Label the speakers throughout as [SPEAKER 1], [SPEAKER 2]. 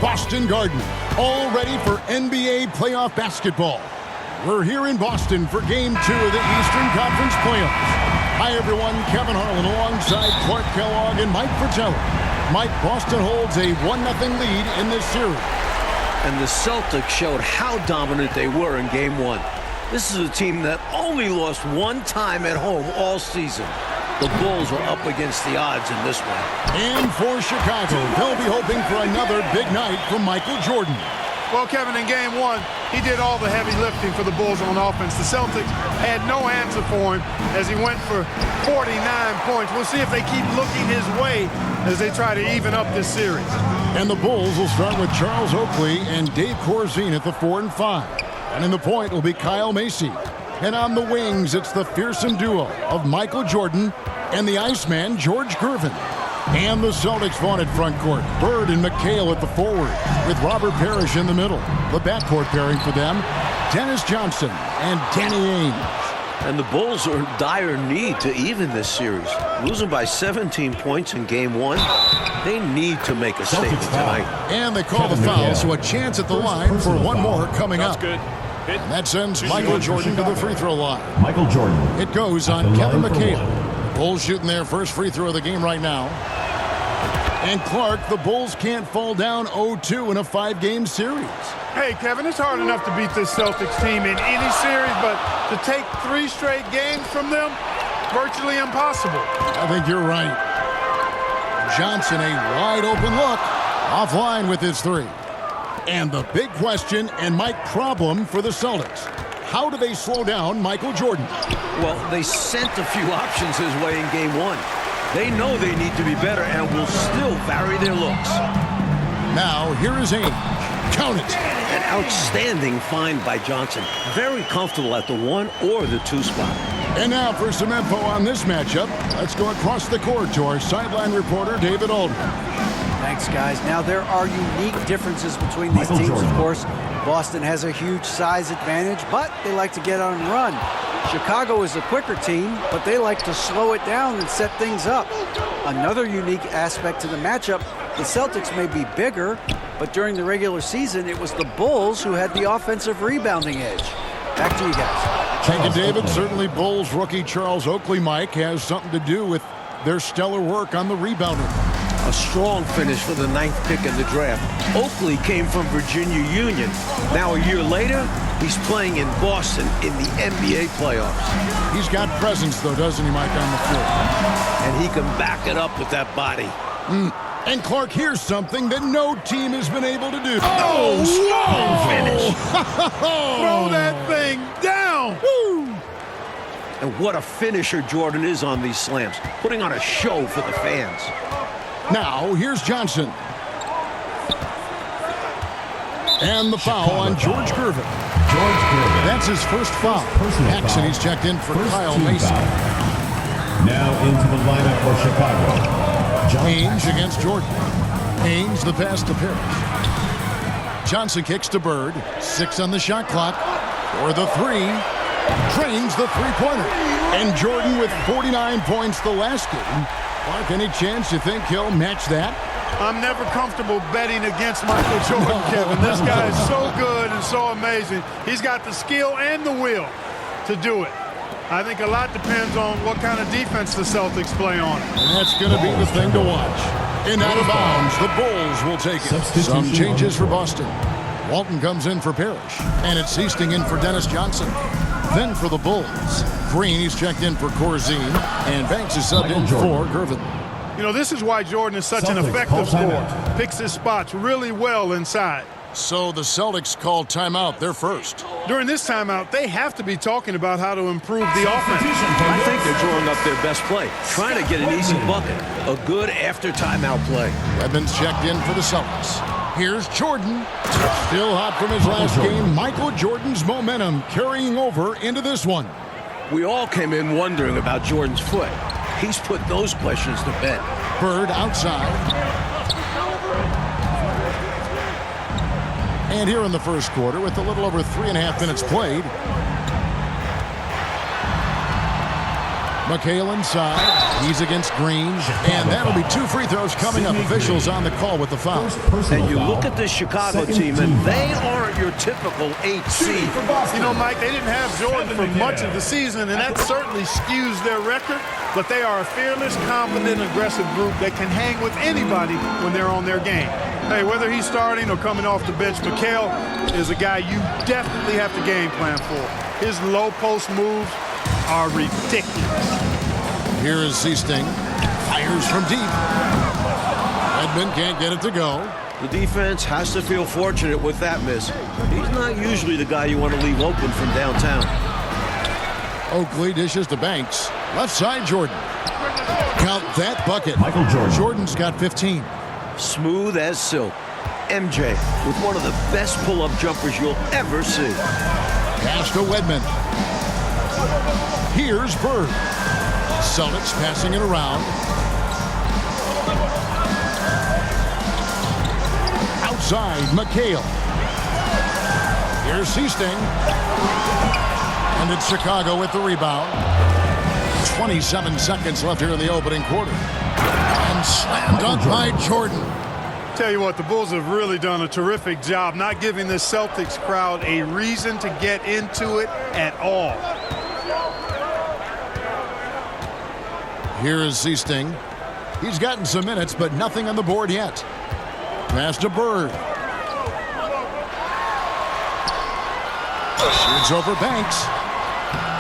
[SPEAKER 1] Boston Garden, all ready for NBA playoff basketball. We're here in Boston for Game 2 of the Eastern Conference Playoffs. Hi, everyone. Kevin Harlan alongside Clark Kellogg and Mike Fratello. Mike, Boston holds a 1-0 lead in this series.
[SPEAKER 2] And the Celtics showed how dominant they were in Game 1. This is a team that only lost one time at home all season. The Bulls are up against the odds in this one.
[SPEAKER 1] And for Chicago, they'll be hoping for another big night from Michael Jordan.
[SPEAKER 3] Well, Kevin, in Game 1, he did all the heavy lifting for the Bulls on offense. The Celtics had no answer for him as he went for 49 points. We'll see if they keep looking his way as they try to even up this series.
[SPEAKER 1] And the Bulls will start with Charles Oakley and Dave Corzine at the 4 and 5. And in the point will be Kyle Macy. And on the wings, it's the fearsome duo of Michael Jordan and the Iceman, George Gervin. And the Celtics vaunted front court. Bird and McHale at the forward, with Robert Parrish in the middle. The backcourt pairing for them, Dennis Johnson and Danny Ainge.
[SPEAKER 2] And the Bulls are in dire need to even this series. Losing by 17 points in Game 1, they need to make a statement tonight.
[SPEAKER 1] And they call the foul, so a chance at the line for one more coming up.
[SPEAKER 4] Good.
[SPEAKER 1] And that sends Michael Jordan to the free throw line.
[SPEAKER 5] Michael Jordan.
[SPEAKER 1] It goes on Kevin McHale. Bulls shooting their first free throw of the game right now. And Clark, the Bulls can't fall down 0-2 in a 5-game series.
[SPEAKER 3] Hey, Kevin, it's hard enough to beat this Celtics team in any series, but to take 3 straight games from them, virtually impossible.
[SPEAKER 1] I think you're right. Johnson, a wide open look, offline with his 3. And the big question and Mike problem for the Celtics. How do they slow down Michael Jordan?
[SPEAKER 2] Well, they sent a few options his way in Game 1. They know they need to be better and will still vary their looks.
[SPEAKER 1] Now, here is Ainge. Count it.
[SPEAKER 2] An outstanding find by Johnson. Very comfortable at the 1 or the 2 spot.
[SPEAKER 1] And now for some info on this matchup, let's go across the court to our sideline reporter, David Aldridge.
[SPEAKER 6] Thanks, guys. Now, there are unique differences between these teams, of course. Boston has a huge size advantage, but they like to get on and run. Chicago is a quicker team, but they like to slow it down and set things up. Another unique aspect to the matchup, the Celtics may be bigger, but during the regular season, it was the Bulls who had the offensive rebounding edge. Back to you guys.
[SPEAKER 1] Thank you, David. Certainly Bulls rookie Charles Oakley, Mike, has something to do with their stellar work on the rebounding.
[SPEAKER 2] A strong finish for the 9th pick in the draft. Oakley came from Virginia Union. Now a year later, he's playing in Boston in the NBA playoffs.
[SPEAKER 1] He's got presence, though, doesn't he, Mike, on the floor?
[SPEAKER 2] And he can back it up with that body.
[SPEAKER 1] And Clark, here's something that no team has been able to do.
[SPEAKER 3] Oh,
[SPEAKER 1] strong
[SPEAKER 2] finish.
[SPEAKER 3] Throw that thing down.
[SPEAKER 1] Woo.
[SPEAKER 2] And what a finisher Jordan is on these slams, putting on a show for the fans.
[SPEAKER 1] Now, here's Johnson. And the foul on George Gervin. That's his first foul. Jackson, he's checked in for Kyle Macy.
[SPEAKER 5] Now into the lineup for Chicago.
[SPEAKER 1] Ainge against Jordan. Ainge the pass to Parrish. Johnson kicks to Bird. 6 on the shot clock. For the 3. Drains the three-pointer. And Jordan with 49 points the last game. Clark, any chance you think he'll match that?
[SPEAKER 3] I'm never comfortable betting against Michael Jordan, Kevin. This guy is so good and so amazing. He's got the skill and the will to do it. I think a lot depends on what kind of defense the Celtics play on.
[SPEAKER 1] And that's going to be the thing to watch. And out of bounds, the Bulls will take it. Some changes for Boston. Walton comes in for Parrish. And it's Easting in for Dennis Johnson. Then for the Bulls, Green, he's checked in for Corzine. And Banks is subbed in for Gervin.
[SPEAKER 3] You know, this is why Jordan is such an effective scorer. Picks his spots really well inside.
[SPEAKER 1] So the Celtics called timeout. They're first.
[SPEAKER 3] During this timeout, they have to be talking about how to improve the offense.
[SPEAKER 2] I think they're drawing up their best play, trying to get an easy bucket. A good after timeout play.
[SPEAKER 1] Edmonds checked in for the Celtics. Here's Jordan. Still hot from his last game. Michael Jordan's momentum carrying over into this one.
[SPEAKER 2] We all came in wondering about Jordan's foot. He's put those questions to bed.
[SPEAKER 1] Bird outside. And here in the first quarter, with a little over 3.5 minutes played, McHale inside. He's against Green. And that'll be 2 free throws coming up. Officials on the call with the foul.
[SPEAKER 2] And you look at this Chicago team, and they aren't your typical 8 seed.
[SPEAKER 3] You know, Mike, they didn't have Jordan for much of the season, and that certainly skews their record. But they are a fearless, confident, aggressive group that can hang with anybody when they're on their game. Hey, whether he's starting or coming off the bench, McHale is a guy you definitely have to game plan for. His low post moves are ridiculous.
[SPEAKER 1] Here is Seasting. Fires from deep. Edmond can't get it to go.
[SPEAKER 2] The defense has to feel fortunate with that miss. He's not usually the guy you want to leave open from downtown.
[SPEAKER 1] Oakley dishes to Banks. Left side, Jordan. Count that bucket.
[SPEAKER 5] Michael Jordan.
[SPEAKER 1] Jordan's got 15.
[SPEAKER 2] Smooth as silk. MJ with one of the best pull-up jumpers you'll ever see.
[SPEAKER 1] Pass to Wedman. Here's Bird. Celtics passing it around. Outside, McHale. Here's Seasting. And it's Chicago with the rebound. 27 seconds left here in the opening quarter. And slammed dunk by Jordan.
[SPEAKER 3] Tell you what, the Bulls have really done a terrific job not giving this Celtics crowd a reason to get into it at all.
[SPEAKER 1] Here is Seasting. He's gotten some minutes, but nothing on the board yet. Pass to Bird. Shoots over Banks.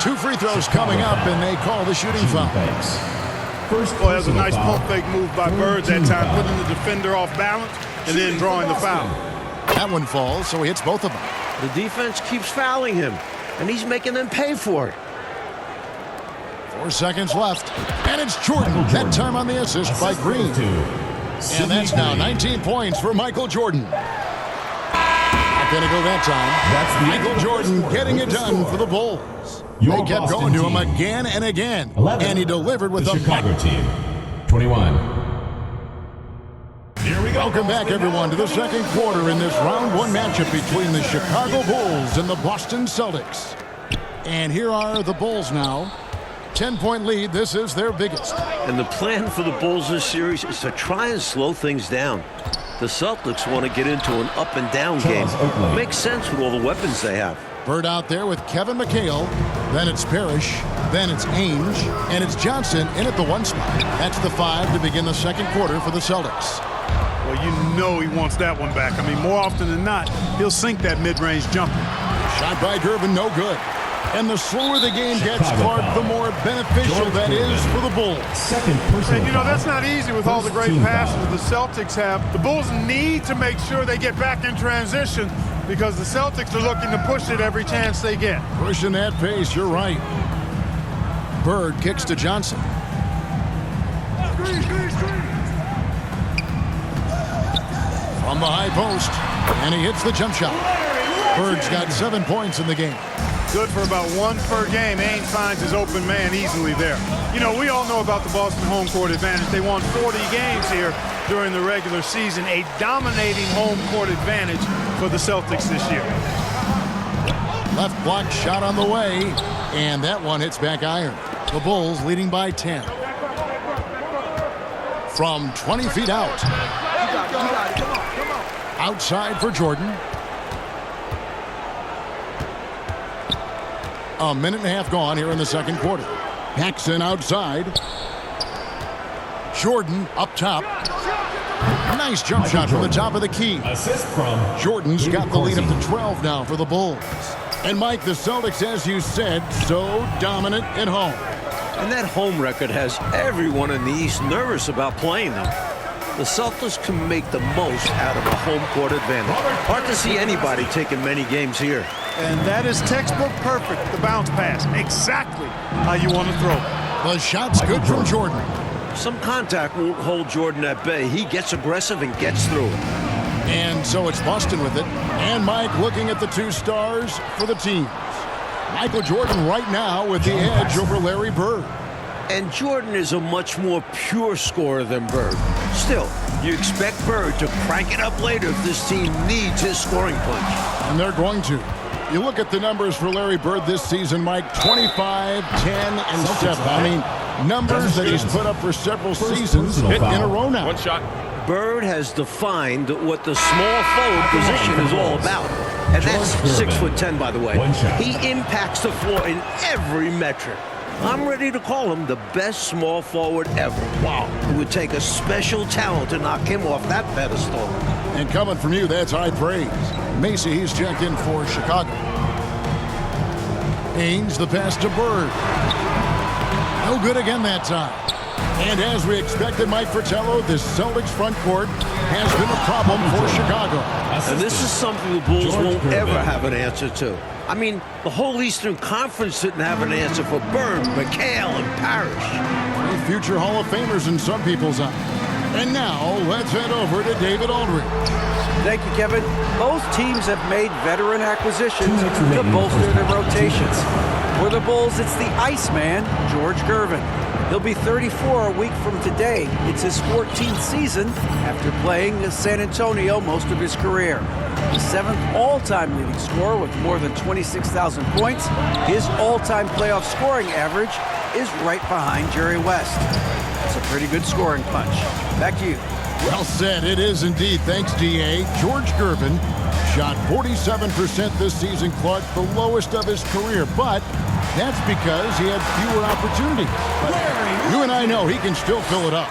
[SPEAKER 1] 2 free throws coming up, and they call the shooting foul.
[SPEAKER 3] Well, that was a nice pump fake move by Bird that time, putting the defender off balance and then drawing the foul.
[SPEAKER 1] That one falls, so he hits both of them.
[SPEAKER 2] The defense keeps fouling him, and he's making them pay for it.
[SPEAKER 1] 4 seconds left, and it's Jordan. That time on the assist by Green. And that's now 19 points for Michael Jordan. Not going to go that time. Michael Jordan getting it done for the Bulls. They kept going to him again and again, and he delivered with
[SPEAKER 5] the Chicago team. 21.
[SPEAKER 1] Here we go. Welcome back, everyone, to the second quarter in this round 1 matchup between the Chicago Bulls and the Boston Celtics. And here are the Bulls now. 10-point lead. This is their biggest.
[SPEAKER 2] And the plan for the Bulls this series is to try and slow things down. The Celtics want to get into an up-and-down game. Makes sense with all the weapons they have.
[SPEAKER 1] Bird out there with Kevin McHale. Then it's Parrish. Then it's Ainge. And it's Johnson in at the 1 spot. That's the 5 to begin the second quarter for the Celtics.
[SPEAKER 3] Well, you know he wants that one back. I mean, more often than not, he'll sink that mid-range jumper.
[SPEAKER 1] Shot by Gervin, no good. And the slower the game gets, Clark, the more beneficial that is for the Bulls.
[SPEAKER 3] And, you know, that's not easy with all the great passes the Celtics have. The Bulls need to make sure they get back in transition because the Celtics are looking to push it every chance they get.
[SPEAKER 1] Pushing that pace, you're right. Bird kicks to Johnson. From the high post, and he hits the jump shot. Bird's got 7 points in the game.
[SPEAKER 3] Good for about 1 per game. Ainge finds his open man easily there. You know, we all know about the Boston home court advantage. They won 40 games here during the regular season. A dominating home court advantage for the Celtics this year.
[SPEAKER 1] Left block shot on the way, and that one hits back iron. The Bulls leading by 10. From 20 feet out. Outside for Jordan. A minute and a half gone here in the second quarter. Paxson outside. Jordan up top. Nice jump shot from the top of the key.
[SPEAKER 5] Assist from
[SPEAKER 1] Jordan's got the lead up to 12 now for the Bulls. And Mike, the Celtics, as you said, so dominant at home.
[SPEAKER 2] And that home record has everyone in the East nervous about playing them. The Celtics can make the most out of a home court advantage. Hard to see anybody taking many games here.
[SPEAKER 3] And that is textbook perfect, the bounce pass. Exactly how you want to throw it.
[SPEAKER 1] The shot's good from Jordan.
[SPEAKER 2] Some contact won't hold Jordan at bay. He gets aggressive and gets through it.
[SPEAKER 1] And so it's Boston with it. And Mike looking at the 2 stars for the teams. Michael Jordan right now with the edge over Larry Bird.
[SPEAKER 2] And Jordan is a much more pure scorer than Bird. Still, you expect Bird to crank it up later if this team needs his scoring punch.
[SPEAKER 1] And they're going to. You look at the numbers for Larry Bird this season, Mike, 25, 10, and 7. I mean, numbers that he's put up for several seasons in a row now.
[SPEAKER 4] One shot.
[SPEAKER 2] Bird has defined what the small forward position is all about. And that's 6'10", by the way. He impacts the floor in every metric. I'm ready to call him the best small forward ever. Wow. It would take a special talent to knock him off that pedestal.
[SPEAKER 1] And coming from you, that's high praise. Macy, he's checked in for Chicago. Haynes, the pass to Bird. No good again that time. And as we expected, Mike Fratello, this Celtics front court has been a problem for Chicago.
[SPEAKER 2] And this is something the Bulls won't ever have an answer to. I mean, the whole Eastern Conference didn't have an answer for Bird, McHale, and Parrish.
[SPEAKER 1] Three future Hall of Famers in some people's eyes. And now, let's head over to David Aldridge.
[SPEAKER 6] Thank you, Kevin. Both teams have made veteran acquisitions to bolster their rotations. For the Bulls, it's the Iceman, George Gervin. He'll be 34 a week from today. It's his 14th season after playing in San Antonio most of his career. The 7th all-time leading scorer with more than 26,000 points. His all-time playoff scoring average is right behind Jerry West. It's a pretty good scoring punch. Back to you.
[SPEAKER 1] Well said. It is indeed. Thanks, D.A. George Gervin shot 47% this season, Clark, the lowest of his career. But that's because he had fewer opportunities. But you and I know he can still fill it up.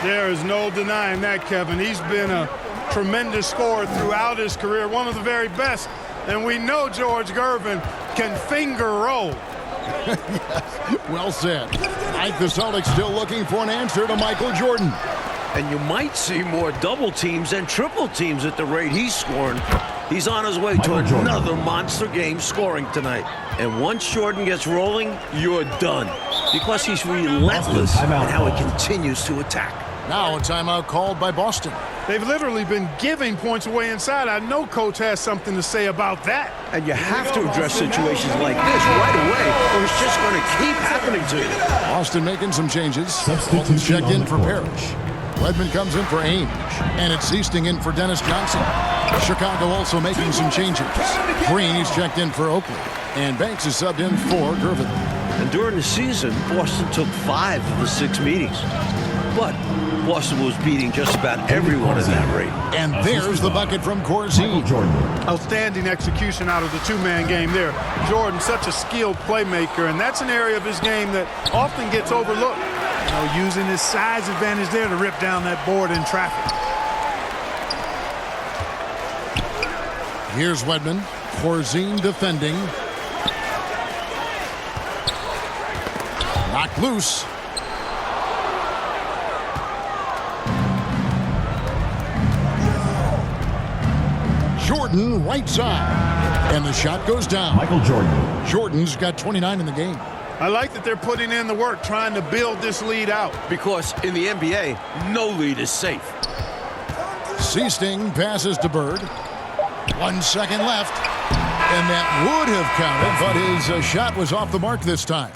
[SPEAKER 3] There is no denying that, Kevin. He's been a tremendous scorer throughout his career, one of the very best. And we know George Gervin can finger roll.
[SPEAKER 1] Yes, well said. Like the Celtics still looking for an answer to Michael Jordan.
[SPEAKER 2] And you might see more double teams and triple teams at the rate he's scoring. He's on his way to another monster game scoring tonight. And once Jordan gets rolling, you're done. Because he's relentless in how he continues to attack.
[SPEAKER 1] Now a timeout called by Boston.
[SPEAKER 3] They've literally been giving points away inside. I know Coach has something to say about that.
[SPEAKER 2] And you have to address situations like this right away, or it's just going to keep happening to you.
[SPEAKER 1] Boston making some changes. Fulton checked in for Parrish. Redmond comes in for Ainge. And it's Easting in for Dennis Johnson. Chicago also making some changes. Green is checked in for Oakley. And Banks is subbed in for Gervin.
[SPEAKER 2] And during the season, Boston took 5 of the 6 meetings. But Boston was beating just about everyone at that rate.
[SPEAKER 1] And there's the bucket from Corzine.
[SPEAKER 3] Outstanding execution out of the two-man game there. Jordan, such a skilled playmaker, and that's an area of his game that often gets overlooked. You know, using his size advantage there to rip down that board in traffic.
[SPEAKER 1] Here's Wedman. Corzine defending. Knocked loose. Jordan right side. And the shot goes down.
[SPEAKER 5] Michael Jordan.
[SPEAKER 1] Jordan's got 29 in the game.
[SPEAKER 3] I like that they're putting in the work, trying to build this lead out.
[SPEAKER 2] Because in the NBA, no lead is safe.
[SPEAKER 1] Seasting passes to Bird. 1 second left. And that would have counted, but his shot was off the mark this time.